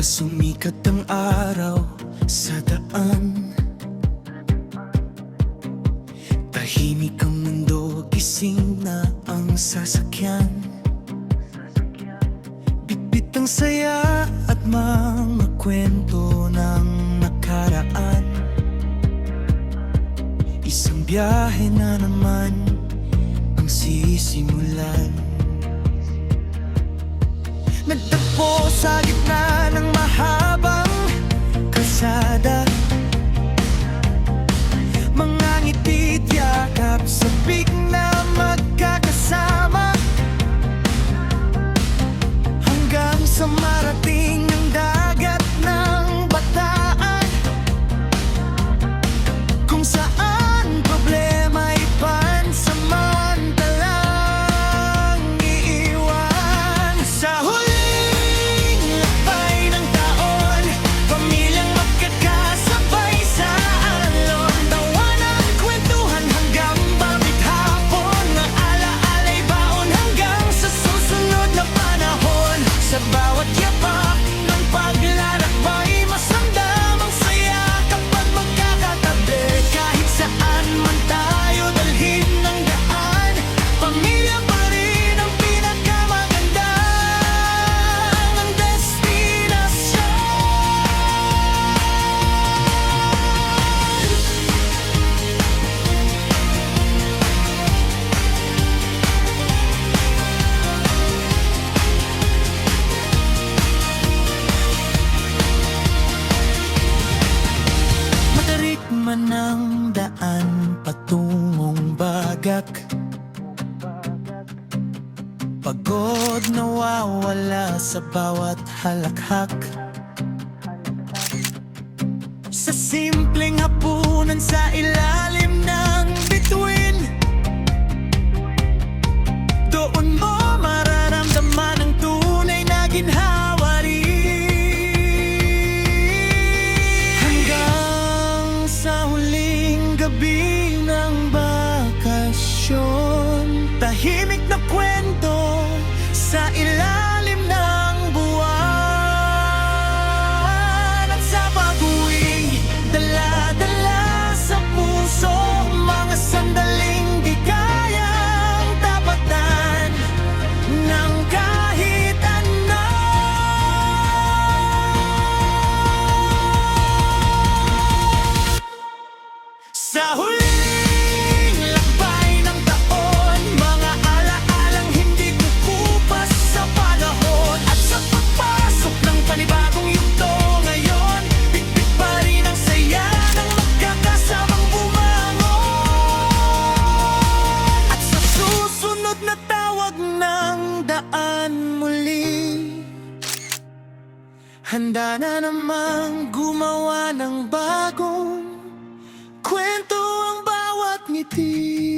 ba sumikat ang araw sa daan? Tahimik ang mundo, gising na ang sasakyan. Bitbit ang saya at mga kwento ng nakaraan. Isang biyahe na naman ang sisimulan. Nagtagpo sa gitna ng mahabang kalsada, mga ngiti't yakap, sabik na magkakasama, hanggang sa marating ang dagat ng Bataan, kung saan problema'y pansamantalang iiwan. Sa huling lakbay ng taon, pamilyang magkakasabay sa alon, tawanan, kwentuhan hanggang babit hapon, mga alaala'y baon hanggang sa susunod na panahon. Sa bawat yapak ng paglalakbay, mas ramdam ang saya kapag magkakatabi. Kahit saan man tayo dalhin ng daan, pamilya pa rin ang pinakamagandang destinasyon. Matarik man ang daan patungong Bagak, pagod nawawala sa bawat halakhak. Sa simpleng hapunan sa ilalim ng bituin, doon mo mararamdaman ang tunay na ginhawa rin. Hanggang sa huling gabi ng bakasyon, tahimik na kwento sa ilalim ng buwan. At sa pag-uwi, dala-dala sa puso, mga sandaling di kayang tapatan ng kahit ano. Sa huling lakbay ng taon, mga alaalang hindi kukupas sa panahon. At sa pagpasok ng panibagong yugto ngayon, bitbit pa rin ang saya ng magkakasamang bumangon. At sa susunod na tawag ng daan muli, handa na namang gumawa ng bagong kwento ang bawat ngiti.